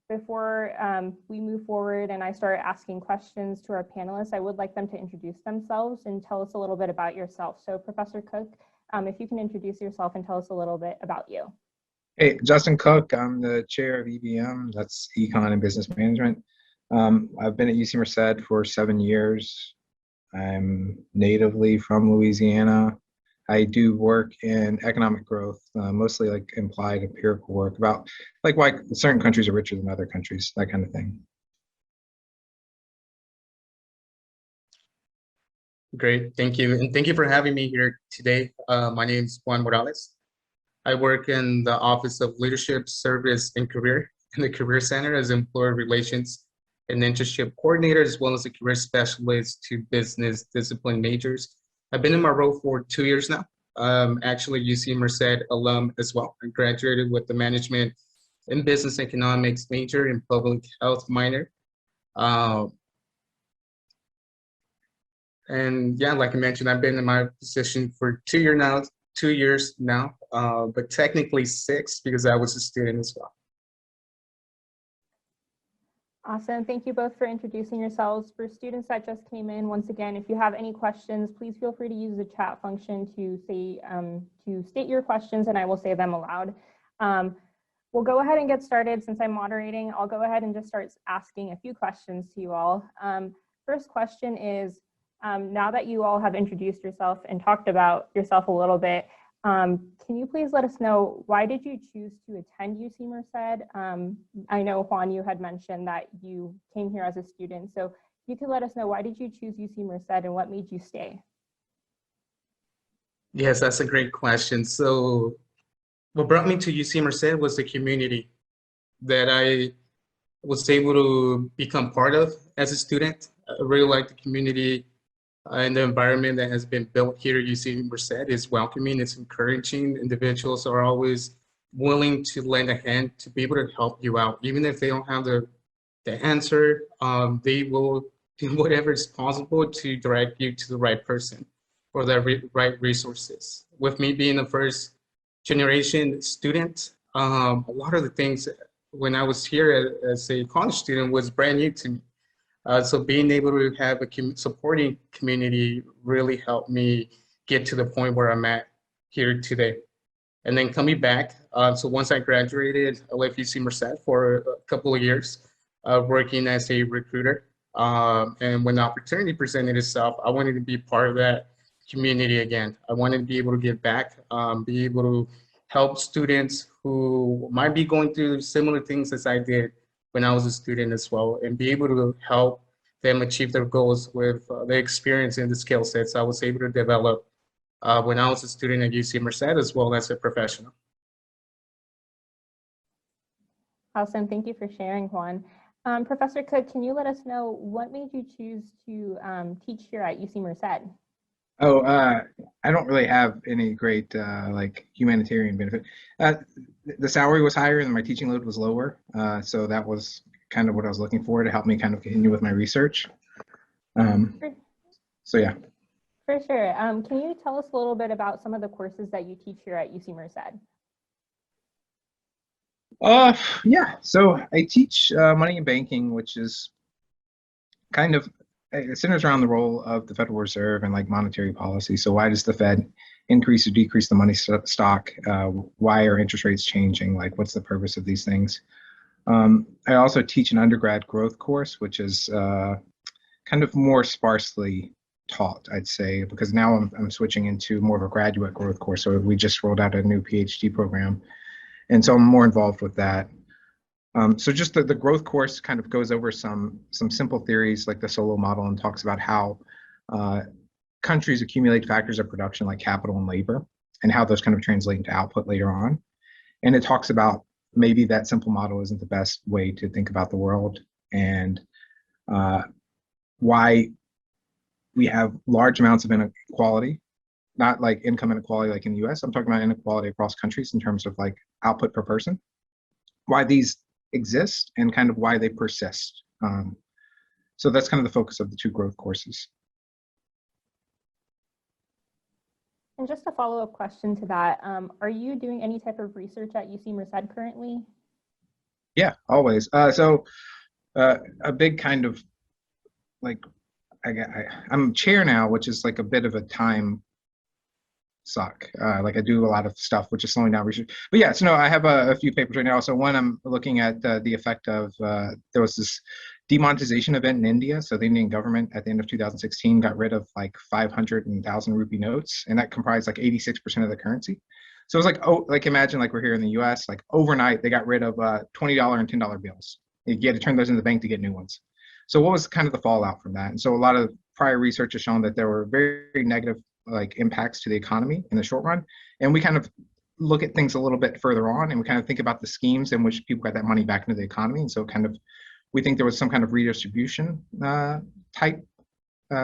before we move forward and I start asking questions to our panelists, I would like them to introduce themselves and tell us a little bit about yourself. So Professor Cook, if you can introduce yourself and tell us a little bit about you. Hey, Justin Cook. I'm the chair of EBM, that's Econ and Business Management. I've been at UC Merced for 7 years. I'm natively from Louisiana. I do work in economic growth, mostly like implied empirical work about like why certain countries are richer than other countries, that kind of thing. Great, thank you. And thank you for having me here today. My name is Juan Morales. I work in the Office of Leadership, Service, and Career in the Career Center as Employer Relations and Internship Coordinator, as well as a career specialist to business discipline majors. I've been in my role for 2 years now. Actually, UC Merced alum as well. I graduated with the Management and Business Economics major and Public Health minor. And yeah, like I mentioned, I've been in my position for 2 years now, but technically 6 because I was a student as well. Awesome. Thank you both for introducing yourselves. For students that just came in, once again, if you have any questions, please feel free to use the chat function to state your questions, and I will say them aloud. We'll go ahead and get started. Since I'm moderating, I'll go ahead and just start asking a few questions to you all. First question is, now that you all have introduced yourself and talked about yourself a little bit, can you please let us know, why did you choose to attend UC Merced? I know, Juan, you had mentioned that you came here as a student, so you could let us know, why did you choose UC Merced and what made you stay? Yes, that's a great question. So what brought me to UC Merced was the community that I was able to become part of as a student. I really like the community and the environment that has been built here at UC Merced is welcoming, it's encouraging. Individuals are always willing to lend a hand to be able to help you out. Even if they don't have the answer, they will do whatever is possible to direct you to the right person or the right resources. With me being a first generation student, a lot of the things when I was here as a college student was brand new to me. So being able to have a supporting community really helped me get to the point where I'm at here today. And then coming back, so once I graduated, I left UC Merced for a couple of years, working as a recruiter. And when the opportunity presented itself, I wanted to be part of that community again. I wanted to be able to give back, be able to help students who might be going through similar things as I did when I was a student as well, and be able to help them achieve their goals with the experience and the skill sets I was able to develop when I was a student at UC Merced as well as a professional. Awesome, thank you for sharing, Juan. Professor Cook, can you let us know what made you choose to teach here at UC Merced? Oh, I don't really have any great like humanitarian benefit. The salary was higher and my teaching load was lower, so that was kind of what I was looking for to help me kind of continue with my research. So yeah. For sure. Can you tell us a little bit about some of the courses that you teach here at UC Merced? Yeah, so I teach money and banking, which is kind of, it centers around the role of the Federal Reserve and like monetary policy. So why does the Fed increase or decrease the money stock? Why are interest rates changing? Like, what's the purpose of these things? I also teach an undergrad growth course, which is kind of more sparsely taught, I'd say, because now I'm switching into more of a graduate growth course. So we just rolled out a new PhD program, and so I'm more involved with that. So just the growth course kind of goes over some simple theories like the Solo model and talks about how countries accumulate factors of production like capital and labor and how those kind of translate into output later on. And it talks about maybe that simple model isn't the best way to think about the world, and why we have large amounts of inequality, not like income inequality like in the US. I'm talking about inequality across countries in terms of like output per person, why these exist and kind of why they persist. So that's kind of the focus of the 2 growth courses. And just a follow-up question to that, are you doing any type of research at UC Merced currently? Yeah, always. A big kind of like I'm chair now, which is like a bit of a time suck. Like I do a lot of stuff, which is slowing down research. But yeah, so no, I have a few papers right now. So one, I'm looking at the effect of there was this demonetization event in India. So the Indian government at the end of 2016 got rid of like 500 and 1,000 rupee notes, and that comprised like 86% of the currency. So it was like, oh, like imagine like we're here in the U.S. Like overnight they got rid of $20 and $10 bills. You had to turn those into the bank to get new ones. So what was kind of the fallout from that? And so a lot of prior research has shown that there were very negative like impacts to the economy in the short run. And we kind of look at things a little bit further on, and we kind of think about the schemes in which people got that money back into the economy. And so kind of we think there was some kind of redistribution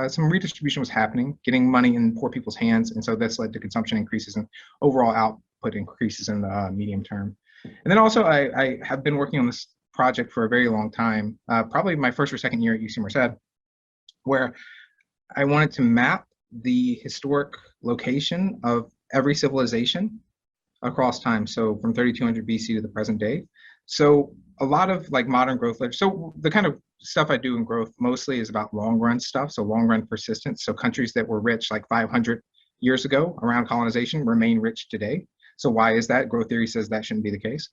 some redistribution was happening, getting money in poor people's hands. And so this led to consumption increases and overall output increases in the medium term. And then also I have been working on this project for a very long time, probably my first or second year at UC Merced, where I wanted to map the historic location of every civilization across time. So from 3200 BC to the present day. So a lot of like modern growth literature. So the kind of stuff I do in growth mostly is about long run stuff. So long run persistence. So countries that were rich like 500 years ago around colonization remain rich today. So why is that? Growth theory says that shouldn't be the case.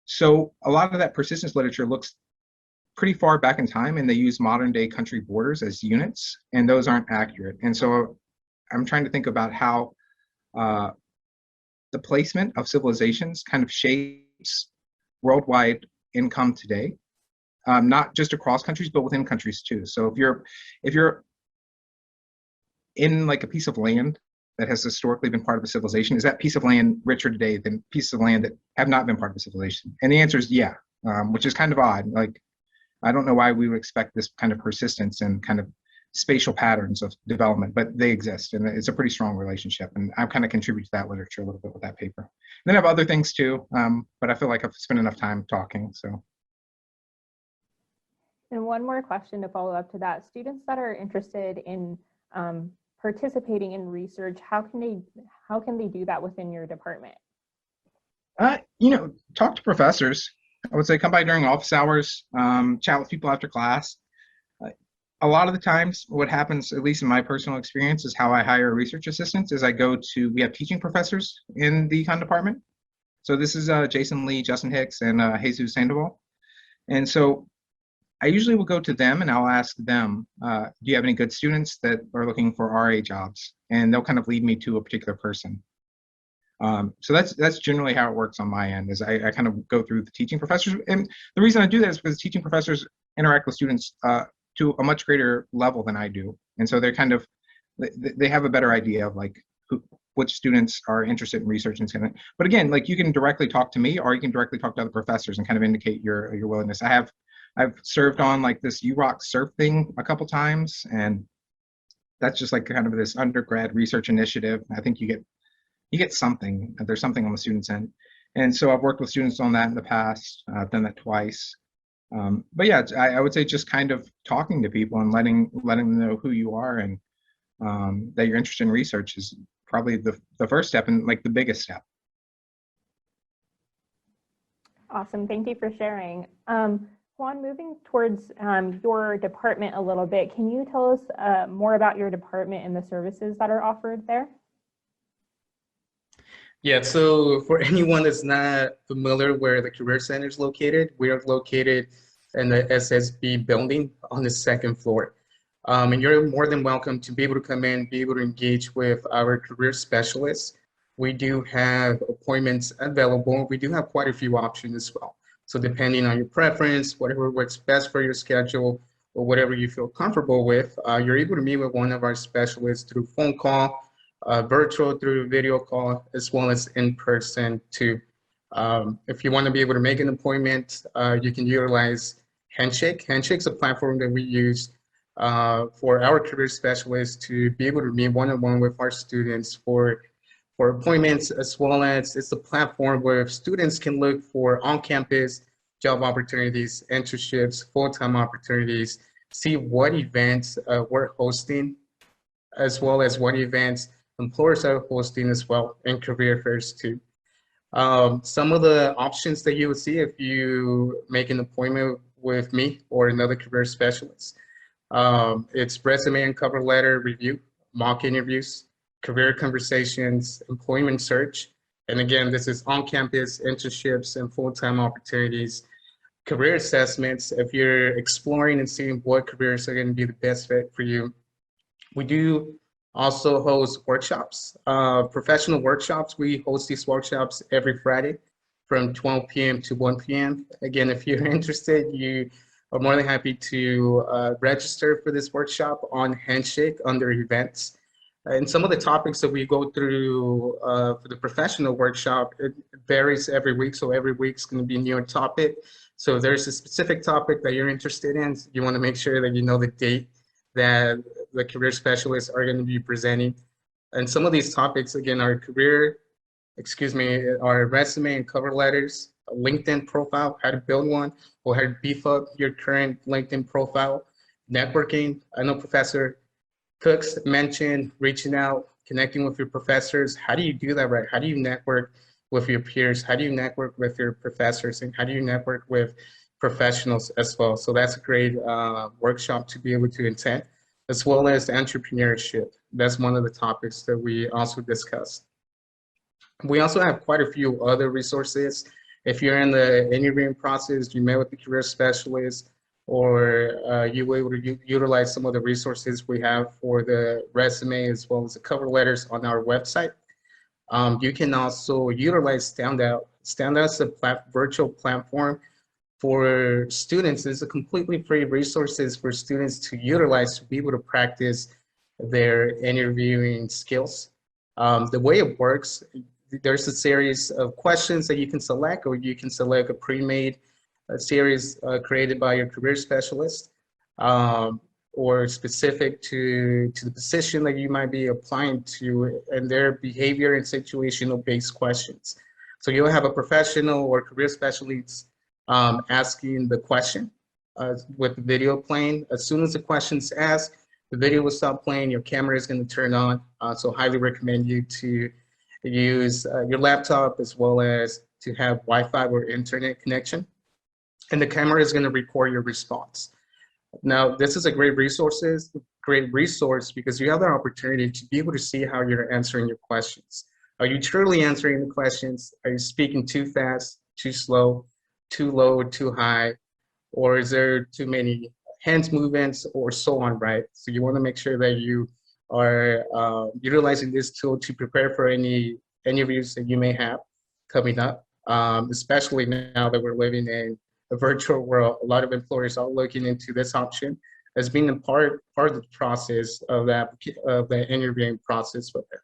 So a lot of that persistence literature looks pretty far back in time, and they use modern day country borders as units, and those aren't accurate. And so I'm trying to think about how the placement of civilizations kind of shapes worldwide income today, not just across countries, but within countries too. So if you're in like a piece of land that has historically been part of a civilization, is that piece of land richer today than pieces of land that have not been part of a civilization? And the answer is yeah, which is kind of odd. Like, I don't know why we would expect this kind of persistence and kind of spatial patterns of development, but they exist, and it's a pretty strong relationship. And I've kind of contributed to that literature a little bit with that paper. And then I have other things too, but I feel like I've spent enough time talking, so. And one more question to follow up to that. Students that are interested in participating in research, how can they do that within your department? Talk to professors. I would say come by during office hours, chat with people after class. A lot of the times what happens, at least in my personal experience, is how I hire research assistants is we have teaching professors in the econ department. So this is Jason Lee, Justin Hicks, and Jesus Sandoval. And so I usually will go to them and I'll ask them, do you have any good students that are looking for RA jobs? And they'll kind of lead me to a particular person. So that's generally how it works on my end, is I kind of go through the teaching professors. And the reason I do that is because teaching professors interact with students to a much greater level than I do. And so they have a better idea of like which students are interested in research and something. But again, like you can directly talk to me or you can directly talk to other professors and kind of indicate your willingness. I've served on like this UROC surf thing a couple times, and that's just like kind of this undergrad research initiative. I think you get something, there's something on the student's end. And so I've worked with students on that in the past. I've done that twice. But yeah, I would say just kind of talking to people and letting them know who you are and that you're interested in research is probably the first step and like the biggest step. Awesome, thank you for sharing. Juan, moving towards your department a little bit, can you tell us more about your department and the services that are offered there? Yeah, so for anyone that's not familiar where the Career Center is located, we are located in the SSB building on the second floor. And you're more than welcome to be able to come in, be able to engage with our career specialists. We do have appointments available. We do have quite a few options as well. So depending on your preference, whatever works best for your schedule, or whatever you feel comfortable with, you're able to meet with one of our specialists through phone call, virtual, through video call, as well as in person too. If you want to be able to make an appointment, you can utilize Handshake. Handshake's a platform that we use for our career specialists to be able to meet one-on-one with our students for appointments, as well as it's a platform where students can look for on-campus job opportunities, internships, full-time opportunities, see what events we're hosting, as well as what events employers are hosting as well, and career fairs too. Some of the options that you would see if you make an appointment with me or another career specialist. It's resume and cover letter review, mock interviews, career conversations, employment search. And again, this is on-campus internships and full-time opportunities, career assessments. If you're exploring and seeing what careers are going to be the best fit for you. We do also host workshops, professional workshops. We host these workshops every Friday from 12 p.m. to 1 p.m. Again, if you're interested, you are more than happy to register for this workshop on Handshake under events. And some of the topics that we go through for the professional workshop, it varies every week. So every week's going to be a new topic. So if there's a specific topic that you're interested in, you want to make sure that you know the date that the career specialists are going to be presenting. And some of these topics, again, are our resume and cover letters, a LinkedIn profile, how to build one, or how to beef up your current LinkedIn profile, networking. I know Professor Cooks mentioned reaching out, connecting with your professors. How do you do that right? How do you network with your peers? How do you network with your professors? And how do you network with professionals as well? So that's a great workshop to be able to attend, as well as entrepreneurship. That's one of the topics that we also discussed. We also have quite a few other resources. If you're in the interviewing process, you met with the career specialist, or you were able to utilize some of the resources we have for the resume as well as the cover letters on our website. You can also utilize Standout. Standout is a virtual platform for students. It's a completely free resources for students to utilize to be able to practice their interviewing skills. The way it works, there's a series of questions that you can select, or you can select a pre-made series created by your career specialist, or specific to the position that you might be applying to, and their behavior and situational based questions. So you'll have a professional or career specialist asking the question with the video playing. As soon as the question's asked, the video will stop playing, your camera is going to turn on. So highly recommend you to use your laptop as well as to have Wi-Fi or internet connection. And the camera is going to record your response. Now, this is a great resource because you have the opportunity to be able to see how you're answering your questions. Are you truly answering the questions? Are you speaking too fast, too slow, too low, or too high? Or is there too many hands movements or so on, right? So you want to make sure that you are utilizing this tool to prepare for any interviews that you may have coming up, especially now that we're living in a virtual world. A lot of employers are looking into this option as being a part of the process of the interviewing process with it.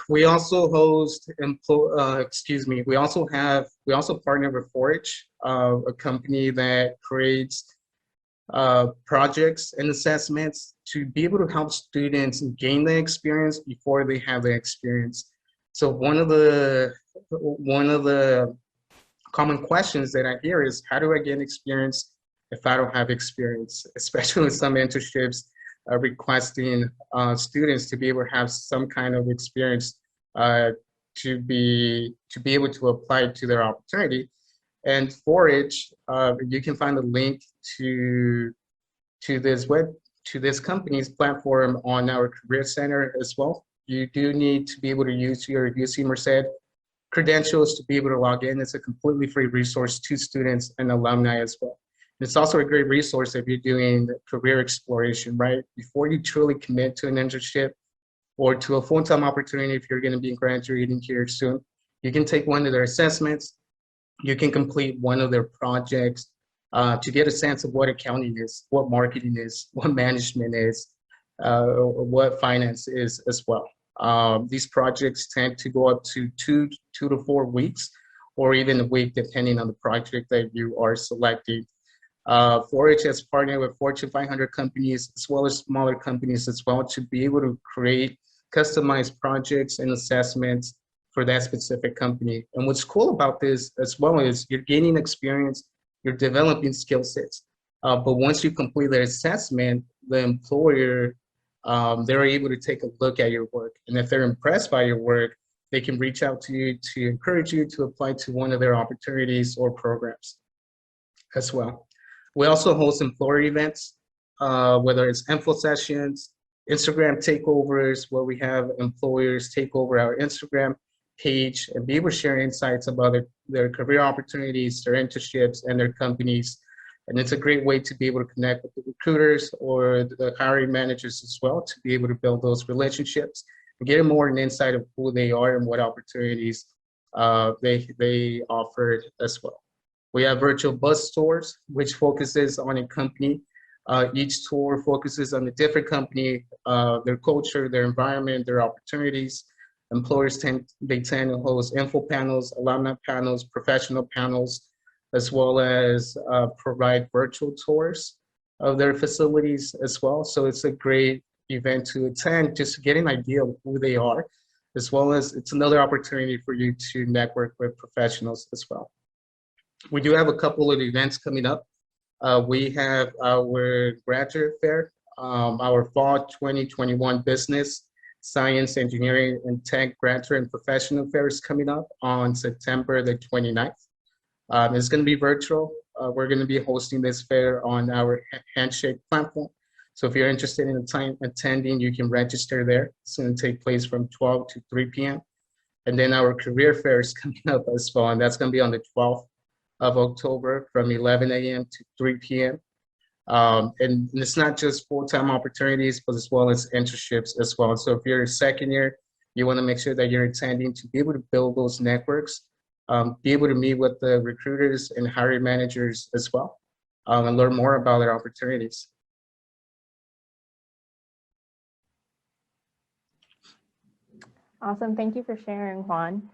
We also host, we also partner with Forage, a company that creates projects and assessments to be able to help students gain the experience before they have the experience. So one of the common questions that I hear is, how do I get experience if I don't have experience? Especially with some internships requesting students to be able to have some kind of experience to be able to apply to their opportunity. And Forage, you can find a link to this company's platform on our Career Center as well. You do need to be able to use your UC Merced credentials to be able to log in. It's a completely free resource to students and alumni as well. It's also a great resource if you're doing career exploration, right? Before you truly commit to an internship or to a full-time opportunity, if you're going to be graduating here soon, you can take one of their assessments. You can complete one of their projects to get a sense of what accounting is, what marketing is, what management is, what finance is as well. These projects tend to go up to two to 4 weeks, or even a week, depending on the project that you are selecting. Forage has partnered with Fortune 500 companies as well as smaller companies as well to be able to create customized projects and assessments for that specific company. And what's cool about this as well is you're gaining experience, you're developing skill sets. But once you complete the assessment, the employer, they're able to take a look at your work. And if they're impressed by your work, they can reach out to you to encourage you to apply to one of their opportunities or programs as well. We also host employer events, whether it's info sessions, Instagram takeovers, where we have employers take over our Instagram page and be able to share insights about their career opportunities, their internships, and their companies. And it's a great way to be able to connect with the recruiters or the hiring managers as well, to be able to build those relationships and get more an insight of who they are and what opportunities they offer as well. We have virtual bus tours, which focuses on a company. Each tour focuses on a different company, their culture, their environment, their opportunities. Employers tend to host info panels, alumni panels, professional panels, as well as provide virtual tours of their facilities as well. So it's a great event to attend, just to get an idea of who they are, as well as it's another opportunity for you to network with professionals as well. We do have a couple of events coming up. We have our graduate fair, our fall 2021 business, science, engineering, and tech graduate and professional fairs coming up on September the 29th. It's going to be virtual. We're going to be hosting this fair on our Handshake platform. So if you're interested in attending, you can register there. It's going to take place from 12 to 3 p.m. And then our career fair is coming up as well, and that's going to be on the 12th of October from 11 a.m. to 3 p.m. And it's not just full-time opportunities, but as well as internships as well. So if you're a second year, you want to make sure that you're attending to be able to build those networks, be able to meet with the recruiters and hiring managers as well, and learn more about their opportunities. Awesome. Thank you for sharing, Juan.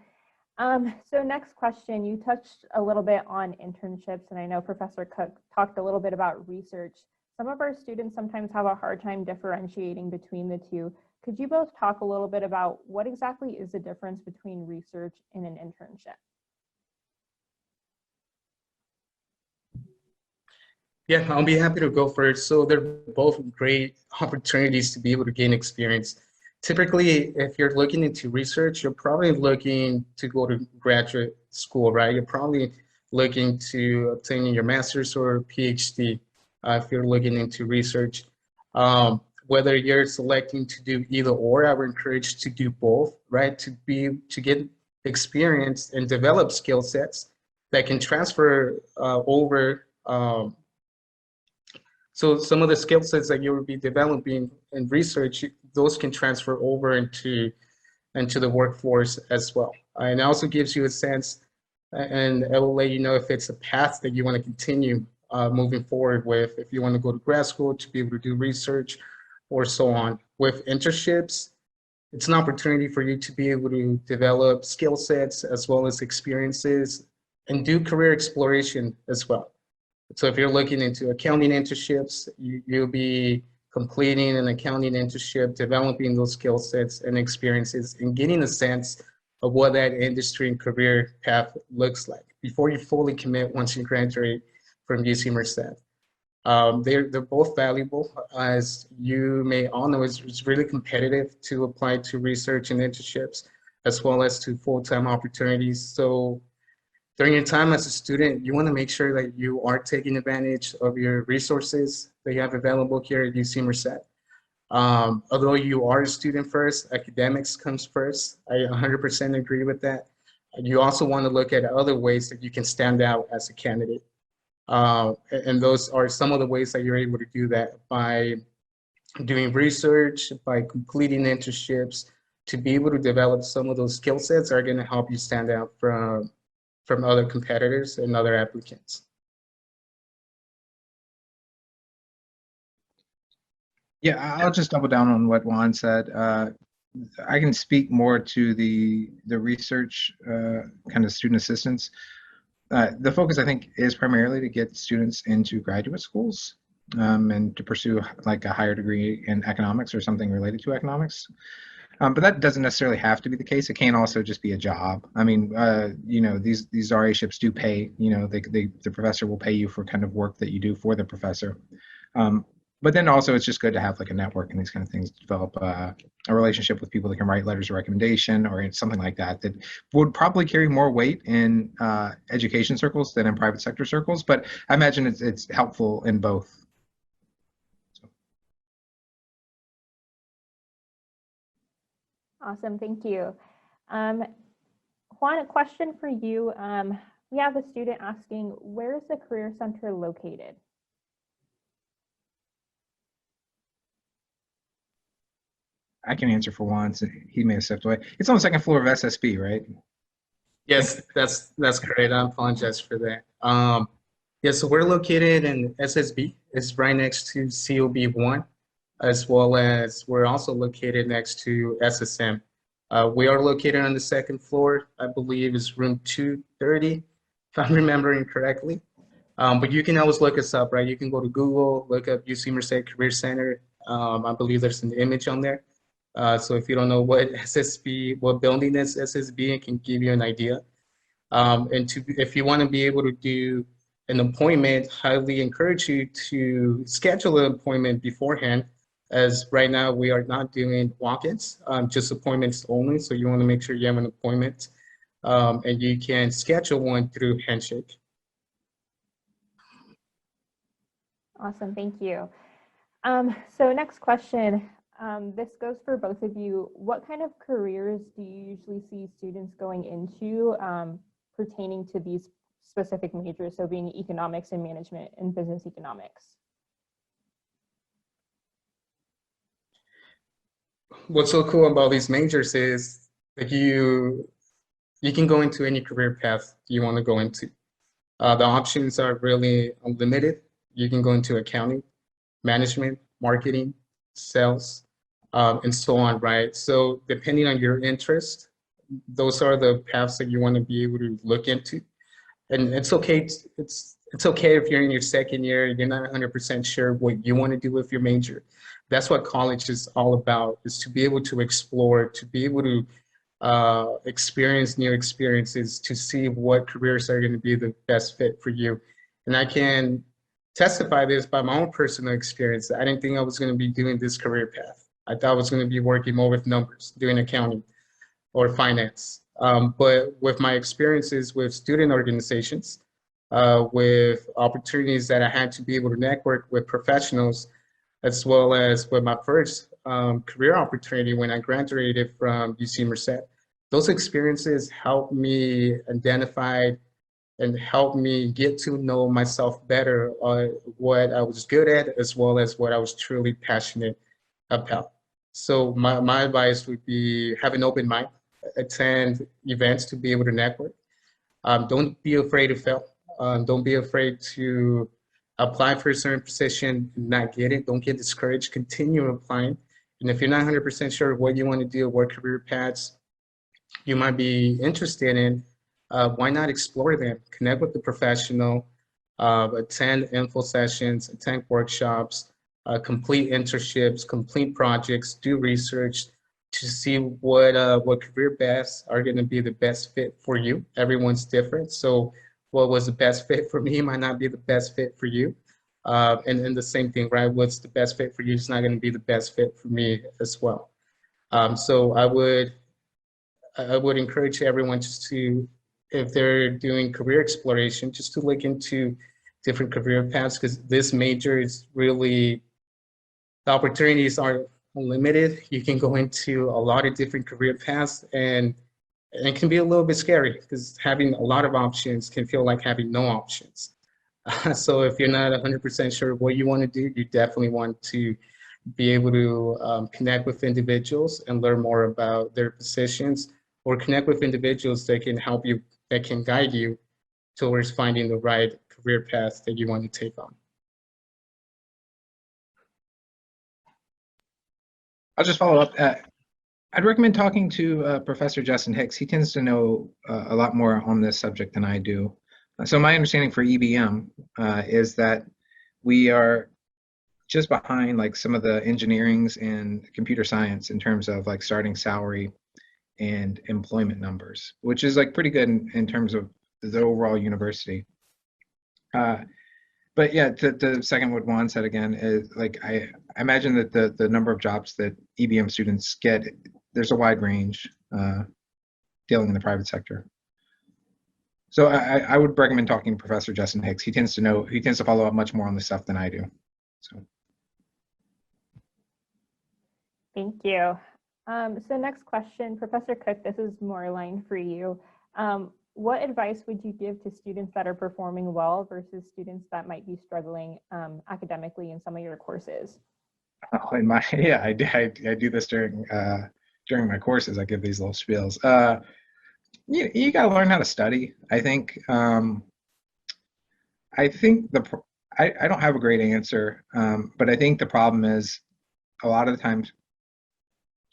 So next question, you touched a little bit on internships, and I know Professor Cook talked a little bit about research. Some of our students sometimes have a hard time differentiating between the two. Could you both talk a little bit about what exactly is the difference between research and an internship? Yeah, I'll be happy to go first. So they're both great opportunities to be able to gain experience. Typically, if you're looking into research, you're probably looking to go to graduate school, right? You're probably looking to obtain your master's or PhD if you're looking into research. Whether you're selecting to do either or, I would encourage to do both, right? To get experience and develop skill sets that can transfer over. So some of the skill sets that you will be developing in research, those can transfer over into the workforce as well. And it also gives you a sense, and it will let you know if it's a path that you want to continue moving forward with, if you want to go to grad school to be able to do research or so on. With internships, it's an opportunity for you to be able to develop skill sets as well as experiences and do career exploration as well. So if you're looking into accounting internships, you'll be completing an accounting internship, developing those skill sets and experiences, and getting a sense of what that industry and career path looks like before you fully commit once you graduate from UC Merced. They're both valuable. As you may all know, it's really competitive to apply to research and internships, as well as to full-time opportunities. So during your time as a student, you want to make sure that you are taking advantage of your resources that you have available here at UC Merced. Although you are a student first, academics comes first. I 100% agree with that. You also want to look at other ways that you can stand out as a candidate. And those are some of the ways that you're able to do that by doing research, by completing internships, to be able to develop some of those skill sets are going to help you stand out from other competitors and other applicants. Yeah, I'll just double down on what Juan said. I can speak more to the research kind of student assistance. The focus, I think, is primarily to get students into graduate schools and to pursue like a higher degree in economics or something related to economics. But that doesn't necessarily have to be the case. It can also just be a job. I mean, you know, these RA-ships do pay. You know, the professor will pay you for kind of work that you do for the professor. but then also it's just good to have like a network and these kind of things, develop a relationship with people that can write letters of recommendation or something like that, that would probably carry more weight in education circles than in private sector circles. But I imagine it's helpful in both. Awesome, thank you. Juan, a question for you. We have a student asking, where is the Career Center located? I can answer for once. He may have stepped away. It's on the second floor of SSB, right? Yes, that's great. I apologize for that. Yeah, so we're located in SSB. It's right next to COB1, as well as we're also located next to SSM. We are located on the second floor. I believe it's room 230, if I'm remembering correctly. But you can always look us up, right? You can go to Google, look up UC Merced Career Center. I believe there's an image on there. So if you don't know what SSB, what building is SSB, it can give you an idea. And if you want to be able to do an appointment, highly encourage you to schedule an appointment beforehand, as right now we are not doing walk-ins, just appointments only. So you want to make sure you have an appointment, and you can schedule one through Handshake. Awesome, thank you. So next question, this goes for both of you. What kind of careers do you usually see students going into pertaining to these specific majors, so being economics and management and business economics? What's so cool about these majors is that you can go into any career path you want to go into. The options are really unlimited. You can go into accounting, management, marketing, sales, and so on, right? So depending on your interest, those are the paths that you want to be able to look into. And it's okay. It's okay if you're in your second year, you're not 100% sure what you want to do with your major. That's what college is all about, is to be able to explore, to be able to experience new experiences, to see what careers are going to be the best fit for you. And I can testify this by my own personal experience. I didn't think I was going to be doing this career path. I thought I was going to be working more with numbers, doing accounting or finance. But with my experiences with student organizations, with opportunities that I had to be able to network with professionals, as well as with my first career opportunity when I graduated from UC Merced. Those experiences helped me identify and helped me get to know myself better on what I was good at, as well as what I was truly passionate about. So my advice would be have an open mind, attend events to be able to network. Don't be afraid to fail. Don't be afraid to apply for a certain position and not get it. Don't get discouraged. Continue applying. And if you're not 100% sure what you want to do, what career paths you might be interested in, why not explore them? Connect with the professional, attend info sessions, attend workshops, complete internships, complete projects, do research to see what career paths are going to be the best fit for you. Everyone's different. So what was the best fit for me might not be the best fit for you. And the same thing, right? What's the best fit for you is not going to be the best fit for me as well. So I would encourage everyone just to, if they're doing career exploration, just to look into different career paths, because this major is really, the opportunities are unlimited. You can go into a lot of different career paths, and it can be a little bit scary because having a lot of options can feel like having no options. So if you're not 100% sure what you want to do, you definitely want to be able to connect with individuals and learn more about their positions, or connect with individuals that can help you, that can guide you towards finding the right career path that you want to take on. I'll just follow up. I'd recommend talking to Professor Justin Hicks. He tends to know a lot more on this subject than I do. So my understanding for EBM is that we are just behind like some of the engineerings and computer science in terms of like starting salary and employment numbers, which is like pretty good in terms of the overall university. But yeah, to second what Juan said again is like I imagine that the number of jobs that EBM students get, there's a wide range dealing in the private sector. So I would recommend talking to Professor Justin Hicks. He tends to follow up much more on this stuff than I do. So Thank you. So next question, Professor Cook, this is more aligned for you. What advice would you give to students that are performing well versus students that might be struggling academically in some of your courses? oh, I do this during my courses. I give these little spiels. You got to learn how to study. I think I don't have a great answer, but I think the problem is a lot of the times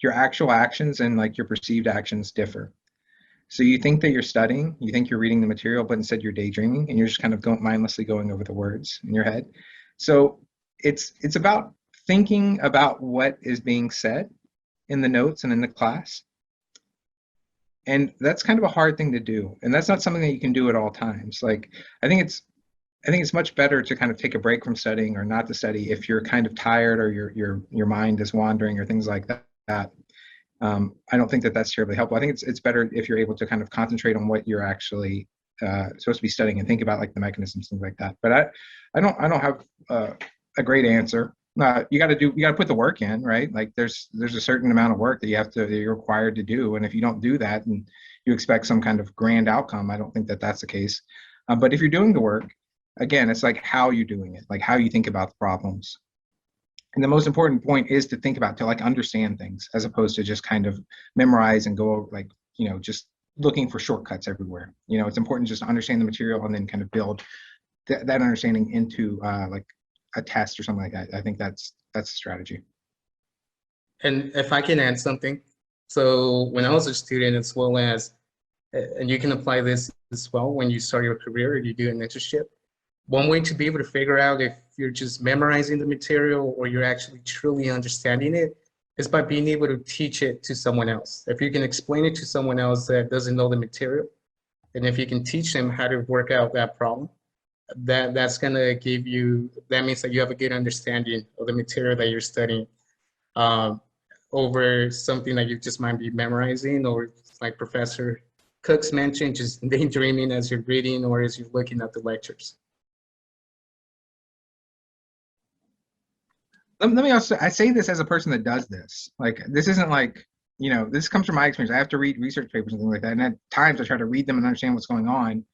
your actual actions and like your perceived actions differ. So you think that you're studying, you think you're reading the material, but instead you're daydreaming and you're just kind of mindlessly going over the words in your head. So it's about thinking about what is being said in the notes and in the class. And that's kind of a hard thing to do. And that's not something that you can do at all times. Like I think it's much better to kind of take a break from studying or not to study if you're kind of tired or your mind is wandering or things like that. I don't think that that's terribly helpful. I think it's better if you're able to kind of concentrate on what you're actually supposed to be studying and think about like the mechanisms, things like that. But I don't have a great answer. You got to put the work in, right? Like there's a certain amount of work that you're required to do, and if you don't do that and you expect some kind of grand outcome, I don't think that that's the case. But if you're doing the work, again, it's like how you're doing it, like how you think about the problems. And the most important point is to think about, to like understand things as opposed to just kind of memorize and go like, just looking for shortcuts everywhere. It's important just to understand the material and then kind of build that understanding into like a test or something like that. I think that's a strategy. And if I can add something, so when I was a student, as well as, and you can apply this as well when you start your career or you do an internship, one way to be able to figure out if you're just memorizing the material or you're actually truly understanding it is by being able to teach it to someone else. If you can explain it to someone else that doesn't know the material, and if you can teach them how to work out that problem, that's gonna give you, that means that you have a good understanding of the material that you're studying over something that you just might be memorizing, or like Professor Cook's mentioned, just daydreaming as you're reading or as you're looking at the lectures. Let me also, I say this as a person that does this. Like, this isn't like, this comes from my experience. I have to read research papers and things like that. And at times I try to read them and understand what's going on,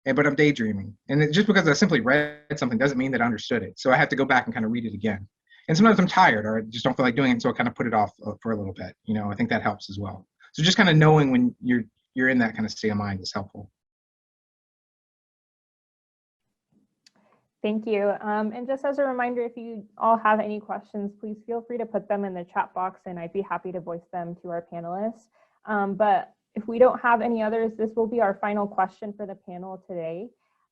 but I'm daydreaming. And just because I simply read something doesn't mean that I understood it. So I have to go back and kind of read it again. And sometimes I'm tired or I just don't feel like doing it. So I kind of put it off for a little bit. I think that helps as well. So just kind of knowing when you're in that kind of state of mind is helpful. Thank you. And just as a reminder, if you all have any questions, please feel free to put them in the chat box and I'd be happy to voice them to our panelists. But if we don't have any others, this will be our final question for the panel today.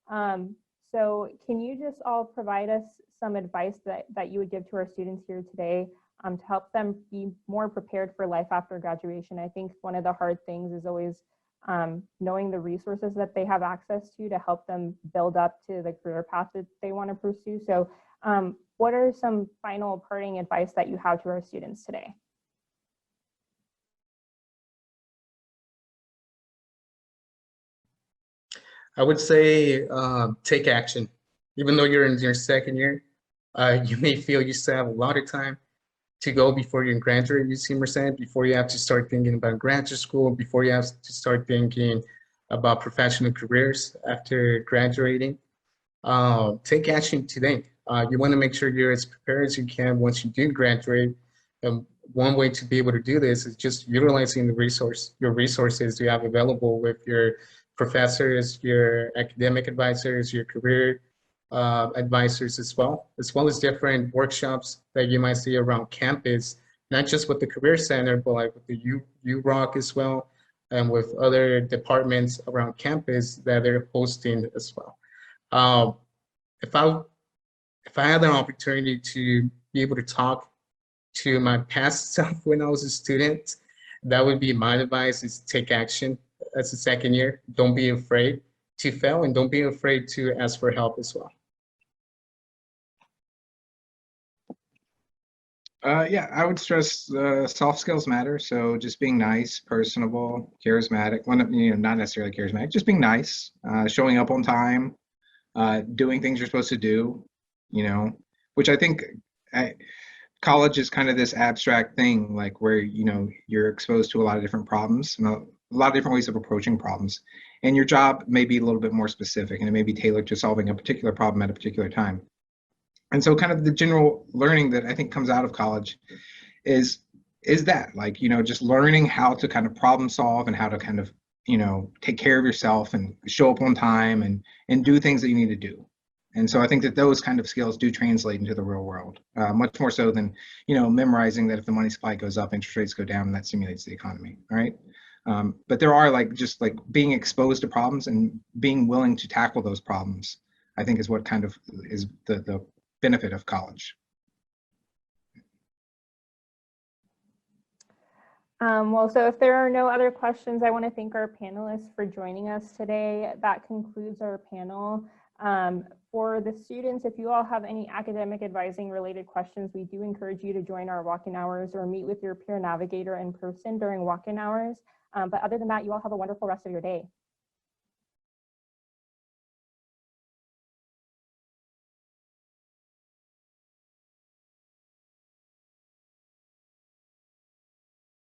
So can you just all provide us some advice that you would give to our students here today to help them be more prepared for life after graduation? I think one of the hard things is always knowing the resources that they have access to help them build up to the career path that they want to pursue. So what are some final parting advice that you have to our students today? I would say take action. Even though you're in your second year, you may feel you still have a lot of time to go before you graduate UC Merced, before you have to start thinking about graduate school, before you have to start thinking about professional careers after graduating. Take action today. You want to make sure you're as prepared as you can once you do graduate. One way to be able to do this is just utilizing your resources you have available with your professors, your academic advisors, your career advisors as well as different workshops that you might see around campus, not just with the Career Center, but like with the UROC as well, and with other departments around campus that they're hosting as well. If I had an opportunity to be able to talk to my past self when I was a student, that would be my advice: is take action as a second year. Don't be afraid to fail, and don't be afraid to ask for help as well. Yeah, I would stress soft skills matter. So just being nice, personable, charismatic. Well, not necessarily charismatic, just being nice, showing up on time, doing things you're supposed to do, you know, which I think I, college is kind of this abstract thing, like where, you're exposed to a lot of different problems and a lot of different ways of approaching problems. And your job may be a little bit more specific and it may be tailored to solving a particular problem at a particular time. And so kind of the general learning that I think comes out of college is that, like, just learning how to kind of problem solve and how to kind of, take care of yourself and show up on time and do things that you need to do. And so I think that those kind of skills do translate into the real world, much more so than, memorizing that if the money supply goes up, interest rates go down, and that stimulates the economy, all right? But there are just like being exposed to problems and being willing to tackle those problems, I think is what kind of is the benefit of college. Well, so if there are no other questions, I want to thank our panelists for joining us today. That concludes our panel. For the students, if you all have any academic advising related questions, we do encourage you to join our walk-in hours or meet with your peer navigator in person during walk-in hours. But other than that, you all have a wonderful rest of your day.